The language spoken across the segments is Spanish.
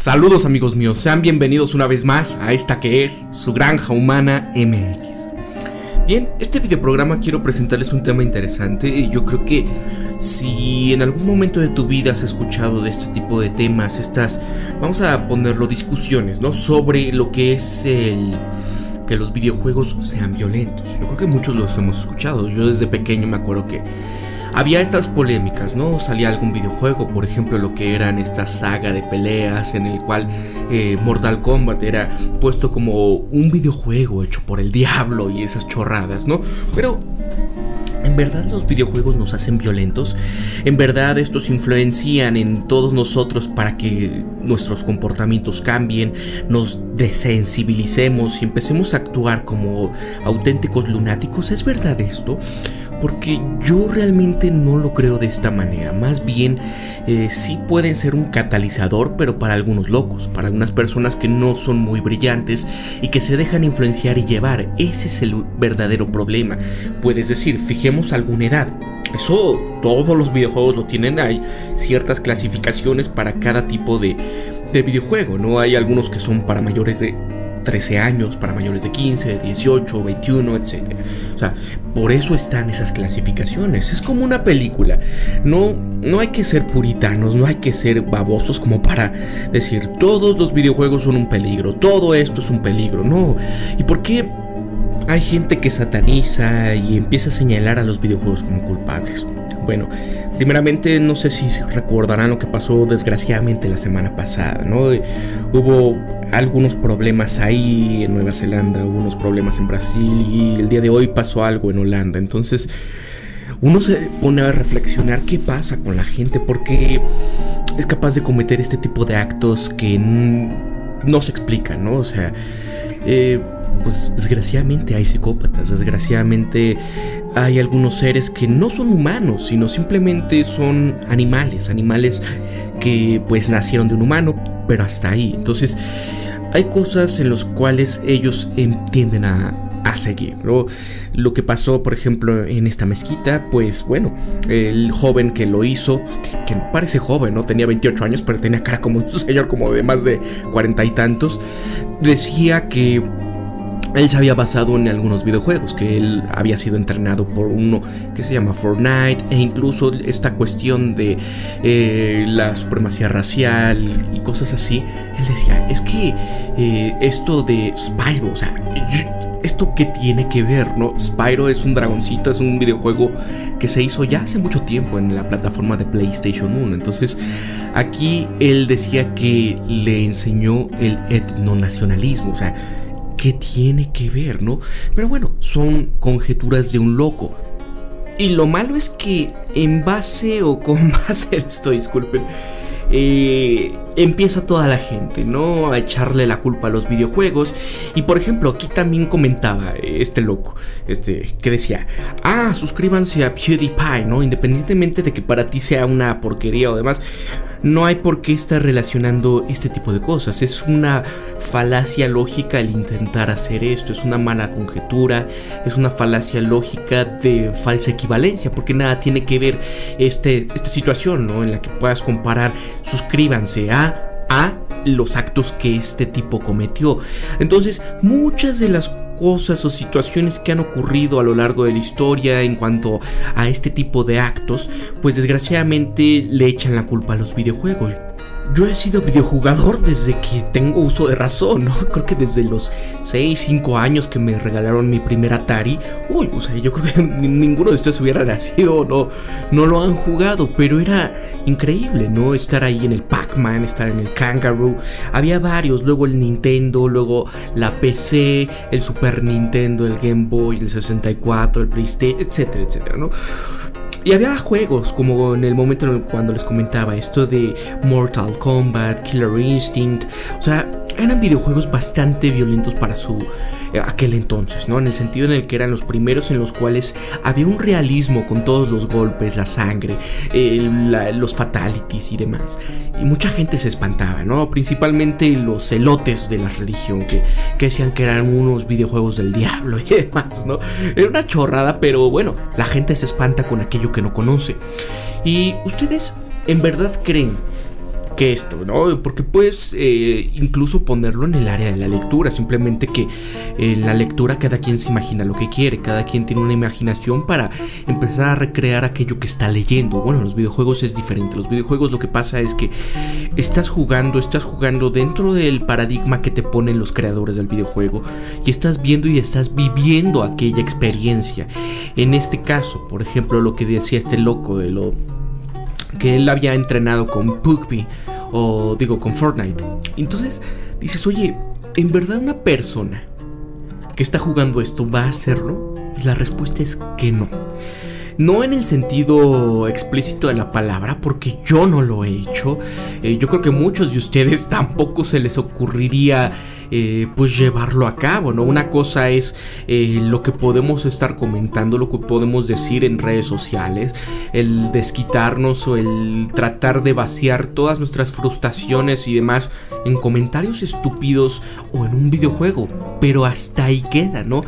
Saludos amigos míos, sean bienvenidos una vez más a esta que es su Granja Humana MX. Bien, este videoprograma quiero presentarles un tema interesante y yo creo que si en algún momento de tu vida has escuchado de este tipo de temas, vamos a ponerlo, discusiones, ¿no? Sobre lo que es que los videojuegos sean violentos. Yo creo que muchos los hemos escuchado. Yo desde pequeño me acuerdo que había estas polémicas, ¿no? Salía algún videojuego, por ejemplo, lo que eran esta saga de peleas en el cual Mortal Kombat era puesto como un videojuego hecho por el diablo y esas chorradas, ¿no? Pero ¿en verdad los videojuegos nos hacen violentos? ¿En verdad estos influencian en todos nosotros para que nuestros comportamientos cambien, nos desensibilicemos y empecemos a actuar como auténticos lunáticos? ¿Es verdad esto? Porque yo realmente no lo creo de esta manera. Más bien sí pueden ser un catalizador, pero para algunos locos, para algunas personas que no son muy brillantes y que se dejan influenciar y llevar. Ese es el verdadero problema. Puedes decir, fijemos alguna edad. Eso todos los videojuegos lo tienen. Hay ciertas clasificaciones para cada tipo de videojuego, ¿no? Hay algunos que son para mayores de 13 años, para mayores de 15, 18, 21, etc. O sea, por eso están esas clasificaciones. Es como una película. No hay que ser puritanos, no hay que ser babosos como para decir todos los videojuegos son un peligro, todo esto es un peligro. No. ¿Y por qué hay gente que sataniza y empieza a señalar a los videojuegos como culpables? Bueno, primeramente no sé si recordarán lo que pasó desgraciadamente la semana pasada, ¿no? Hubo algunos problemas ahí en Nueva Zelanda, hubo unos problemas en Brasil y el día de hoy pasó algo en Holanda. Entonces uno se pone a reflexionar qué pasa con la gente, porque es capaz de cometer este tipo de actos que no se explican, ¿no? O sea, pues desgraciadamente hay psicópatas, desgraciadamente hay algunos seres que no son humanos, sino simplemente son animales que pues nacieron de un humano, pero hasta ahí. Entonces hay cosas en las cuales ellos tienden a seguir, ¿no? Lo que pasó, por ejemplo, en esta mezquita, pues bueno, el joven que lo hizo, que no parece joven, ¿no? Tenía 28 años, pero tenía cara como un señor como de más de 40 y tantos, decía que él se había basado en algunos videojuegos, que él había sido entrenado por uno que se llama Fortnite, e incluso esta cuestión de la supremacía racial y cosas así. Él decía, es que esto de Spyro, o sea, ¿esto qué tiene que ver, no? Spyro es un dragoncito, es un videojuego que se hizo ya hace mucho tiempo en la plataforma de PlayStation 1. Entonces, aquí él decía que le enseñó el etnonacionalismo, o sea, ¿qué tiene que ver, no? Pero bueno, son conjeturas de un loco. Y lo malo es que en base o con base en esto, disculpen, empieza toda la gente, ¿no? A echarle la culpa a los videojuegos. Y por ejemplo, aquí también comentaba este loco, que decía, suscríbanse a PewDiePie, ¿no? Independientemente de que para ti sea una porquería o demás, no hay por qué estar relacionando este tipo de cosas. Es una falacia lógica el intentar hacer esto. Es una mala conjetura. Es una falacia lógica de falsa equivalencia, porque nada tiene que ver esta situación, ¿no? En la que puedas comparar suscríbanse a los actos que este tipo cometió. Entonces, muchas de las cosas o situaciones que han ocurrido a lo largo de la historia en cuanto a este tipo de actos, pues desgraciadamente le echan la culpa a los videojuegos. Yo he sido videojugador desde que tengo uso de razón, ¿no? Creo que desde los 6, 5 años que me regalaron mi primer Atari. O sea, yo creo que ninguno de ustedes hubiera nacido, no lo han jugado, pero era increíble, ¿no? Estar ahí en el Pac-Man, estar en el Kangaroo. Había varios, luego el Nintendo, luego la PC, el Super Nintendo, el Game Boy, el 64, el PlayStation, etcétera, etcétera, ¿no? Y había juegos como en el momento cuando les comentaba esto de Mortal Kombat, Killer Instinct. O sea, eran videojuegos bastante violentos para aquel entonces, ¿no? En el sentido en el que eran los primeros en los cuales había un realismo con todos los golpes, la sangre, los fatalities y demás. Y mucha gente se espantaba, ¿no? Principalmente los celotes de la religión que decían que eran unos videojuegos del diablo y demás, ¿no? Era una chorrada, pero bueno, la gente se espanta con aquello que no conoce. ¿Y ustedes en verdad creen que esto, ¿no? Porque puedes incluso ponerlo en el área de la lectura, simplemente que en la lectura cada quien se imagina lo que quiere, cada quien tiene una imaginación para empezar a recrear aquello que está leyendo. Bueno, en los videojuegos es diferente. Los videojuegos lo que pasa es que estás jugando dentro del paradigma que te ponen los creadores del videojuego y estás viendo y estás viviendo aquella experiencia. En este caso, por ejemplo, lo que decía este loco de lo que él había entrenado con PUBG o digo con Fortnite. Entonces dices, oye, ¿en verdad una persona que está jugando esto va a hacerlo? Y la respuesta es que no. No en el sentido explícito de la palabra, porque yo no lo he hecho. Yo creo que muchos de ustedes tampoco se les ocurriría pues llevarlo a cabo, ¿no? Una cosa es lo que podemos estar comentando, lo que podemos decir en redes sociales, el desquitarnos o el tratar de vaciar todas nuestras frustraciones y demás en comentarios estúpidos o en un videojuego, pero hasta ahí queda, ¿no?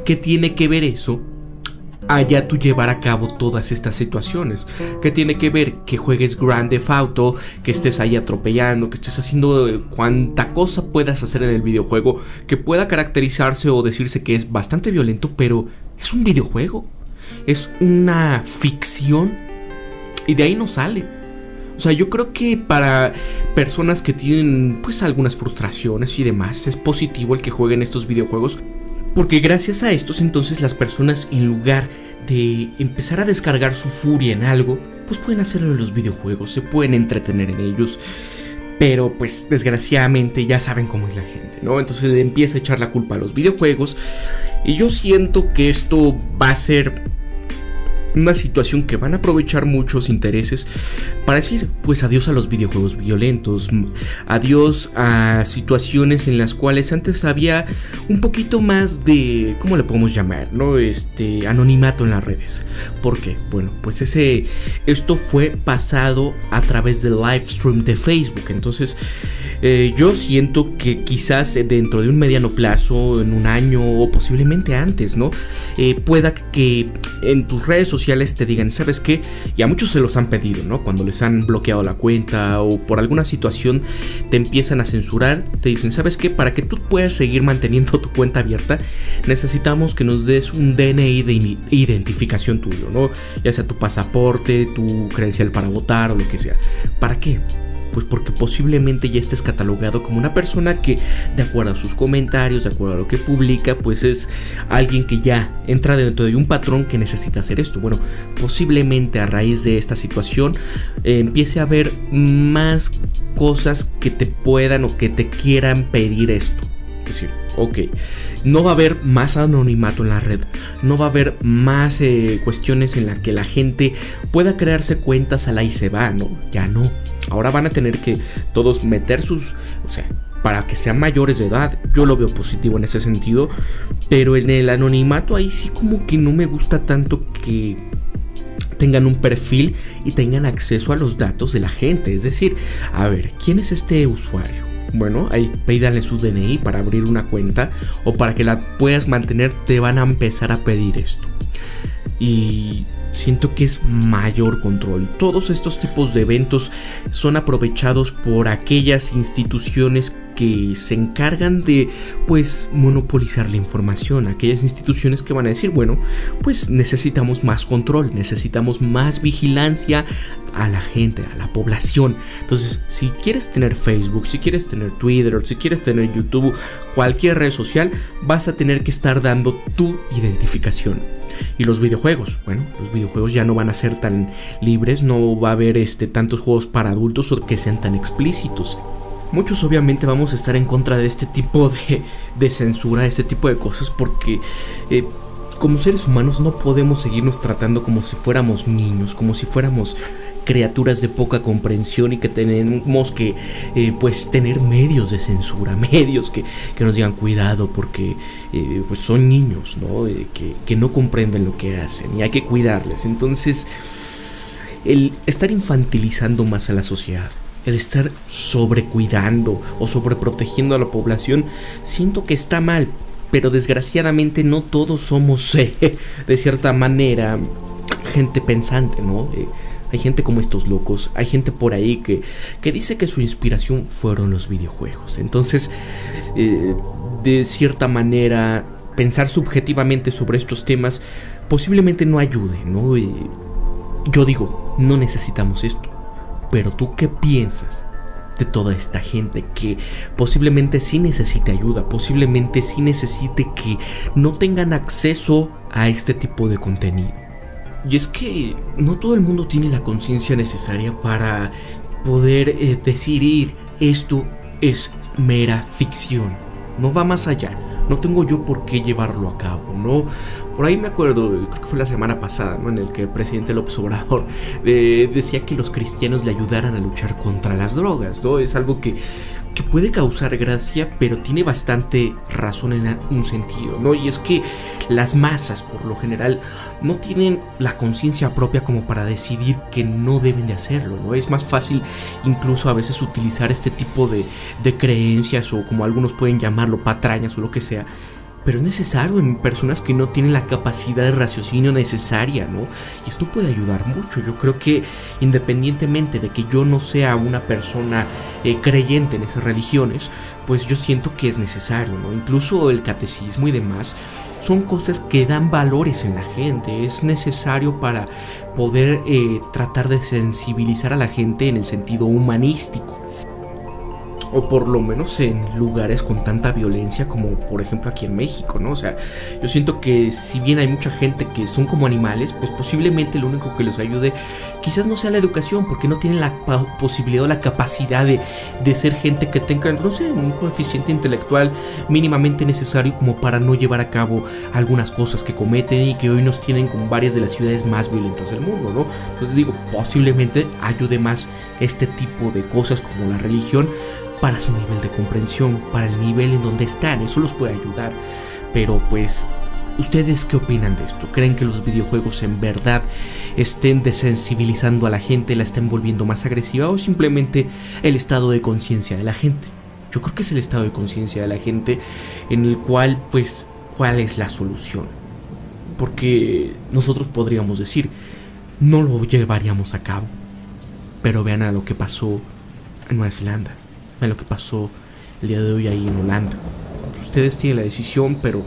¿Qué tiene que ver eso allá tú llevar a cabo todas estas situaciones? ¿Qué tiene que ver que juegues Grand Theft Auto, que estés ahí atropellando, que estés haciendo cuanta cosa puedas hacer en el videojuego que pueda caracterizarse o decirse que es bastante violento, pero es un videojuego, es una ficción y de ahí no sale? O sea, yo creo que para personas que tienen pues algunas frustraciones y demás es positivo el que jueguen estos videojuegos, porque gracias a estos entonces las personas, en lugar de empezar a descargar su furia en algo, pues pueden hacerlo en los videojuegos, se pueden entretener en ellos. Pero pues desgraciadamente ya saben cómo es la gente, ¿no? Entonces le empieza a echar la culpa a los videojuegos. Y yo siento que esto va a ser una situación que van a aprovechar muchos intereses para decir pues adiós a los videojuegos violentos, adiós a situaciones en las cuales antes había un poquito más de, ¿cómo le podemos llamar?, ¿no? Anonimato en las redes. ¿Por qué? Bueno, pues esto fue pasado a través del live stream de Facebook. Entonces yo siento que quizás dentro de un mediano plazo, en un año o posiblemente antes, ¿no? Pueda que en tus redes sociales te digan, ¿sabes qué? Y a muchos se los han pedido, ¿no? Cuando les han bloqueado la cuenta o por alguna situación te empiezan a censurar, te dicen, ¿sabes qué? Para que tú puedas seguir manteniendo tu cuenta abierta, necesitamos que nos des un DNI de identificación tuyo, ¿no? Ya sea tu pasaporte, tu credencial para votar o lo que sea. ¿Para qué? Pues porque posiblemente ya estés catalogado como una persona que, de acuerdo a sus comentarios, de acuerdo a lo que publica, pues es alguien que ya entra dentro de un patrón que necesita hacer esto. Bueno, posiblemente a raíz de esta situación empiece a haber más cosas que te puedan o que te quieran pedir esto. Es decir, ok, no va a haber más anonimato en la red, no va a haber más cuestiones en las que la gente pueda crearse cuentas a la y se va, ¿no? Ya no. Ahora van a tener que todos meter o sea, para que sean mayores de edad. Yo lo veo positivo en ese sentido, pero en el anonimato ahí sí como que no me gusta tanto que tengan un perfil y tengan acceso a los datos de la gente. Es decir, a ver, ¿quién es este usuario? Bueno, ahí pídanle su DNI para abrir una cuenta o para que la puedas mantener, te van a empezar a pedir esto. Y siento que es mayor control. Todos estos tipos de eventos son aprovechados por aquellas instituciones que se encargan de pues monopolizar la información, aquellas instituciones que van a decir, bueno, pues necesitamos más control, necesitamos más vigilancia a la gente, a la población. Entonces, si quieres tener Facebook, si quieres tener Twitter, si quieres tener YouTube, cualquier red social, vas a tener que estar dando tu identificación. Y los videojuegos, bueno, los videojuegos ya no van a ser tan libres, no va a haber tantos juegos para adultos o que sean tan explícitos. Muchos obviamente vamos a estar en contra de este tipo de censura, este tipo de cosas, porque como seres humanos no podemos seguirnos tratando como si fuéramos niños, como si fuéramos criaturas de poca comprensión y que tenemos que pues tener medios de censura, medios que nos digan cuidado porque pues son niños, ¿no? Que no comprenden lo que hacen y hay que cuidarles. Entonces, el estar infantilizando más a la sociedad, el estar sobrecuidando o sobreprotegiendo a la población, siento que está mal, pero desgraciadamente no todos somos de cierta manera gente pensante, ¿no? hay gente como estos locos, hay gente por ahí que dice que su inspiración fueron los videojuegos. Entonces, de cierta manera, pensar subjetivamente sobre estos temas posiblemente no ayude, ¿no? Yo digo, no necesitamos esto. Pero tú, ¿qué piensas de toda esta gente que posiblemente sí necesite ayuda, posiblemente sí necesite que no tengan acceso a este tipo de contenido? Y es que no todo el mundo tiene la conciencia necesaria para poder decidir esto es mera ficción, no va más allá, no tengo yo por qué llevarlo a cabo, ¿no? Por ahí me acuerdo, creo que fue la semana pasada, ¿no?, en el que el presidente López Obrador decía que los cristianos le ayudaran a luchar contra las drogas, ¿no? Es algo que puede causar gracia, pero tiene bastante razón en un sentido, ¿no? Y es que las masas, por lo general, no tienen la conciencia propia como para decidir que no deben de hacerlo, ¿no? Es más fácil incluso a veces utilizar este tipo de creencias, o como algunos pueden llamarlo, patrañas o lo que sea. Pero es necesario en personas que no tienen la capacidad de raciocinio necesaria, ¿no? Y esto puede ayudar mucho. Yo creo que independientemente de que yo no sea una persona creyente en esas religiones, pues yo siento que es necesario, ¿no? Incluso el catecismo y demás son cosas que dan valores en la gente. Es necesario para poder tratar de sensibilizar a la gente en el sentido humanístico. O por lo menos en lugares con tanta violencia como por ejemplo aquí en México, ¿no? O sea, yo siento que si bien hay mucha gente que son como animales, pues posiblemente lo único que los ayude quizás no sea la educación, porque no tienen la posibilidad o la capacidad de ser gente que tenga, no sé, un coeficiente intelectual mínimamente necesario como para no llevar a cabo algunas cosas que cometen y que hoy nos tienen con varias de las ciudades más violentas del mundo, ¿no? Entonces digo, posiblemente ayude más este tipo de cosas como la religión para su nivel de comprensión, para el nivel en donde están, eso los puede ayudar. Pero pues, ¿ustedes qué opinan de esto? ¿Creen que los videojuegos en verdad estén desensibilizando a la gente, la estén volviendo más agresiva, o simplemente el estado de conciencia de la gente? Yo creo que es el estado de conciencia de la gente en el cual, pues, ¿cuál es la solución? Porque nosotros podríamos decir, no lo llevaríamos a cabo, pero vean a lo que pasó en Nueva Zelanda, vean lo que pasó el día de hoy ahí en Holanda. Ustedes tienen la decisión, pero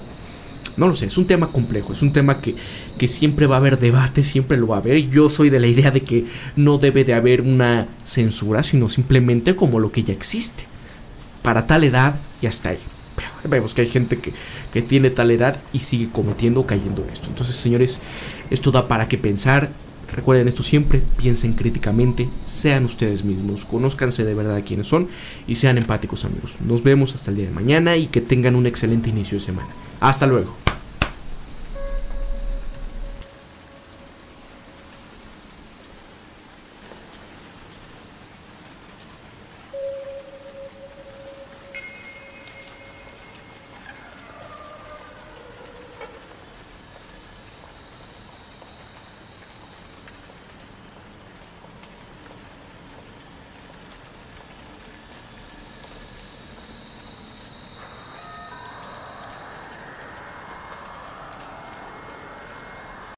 no lo sé, es un tema complejo, es un tema que siempre va a haber debate, siempre lo va a haber. Yo soy de la idea de que no debe de haber una censura, sino simplemente como lo que ya existe, para tal edad y hasta ahí. Pero vemos que hay gente que tiene tal edad y sigue cometiendo o cayendo en esto. Entonces, señores, esto da para qué pensar. Recuerden esto siempre, piensen críticamente, sean ustedes mismos, conózcanse de verdad quiénes son y sean empáticos, amigos. Nos vemos hasta el día de mañana y que tengan un excelente inicio de semana. Hasta luego.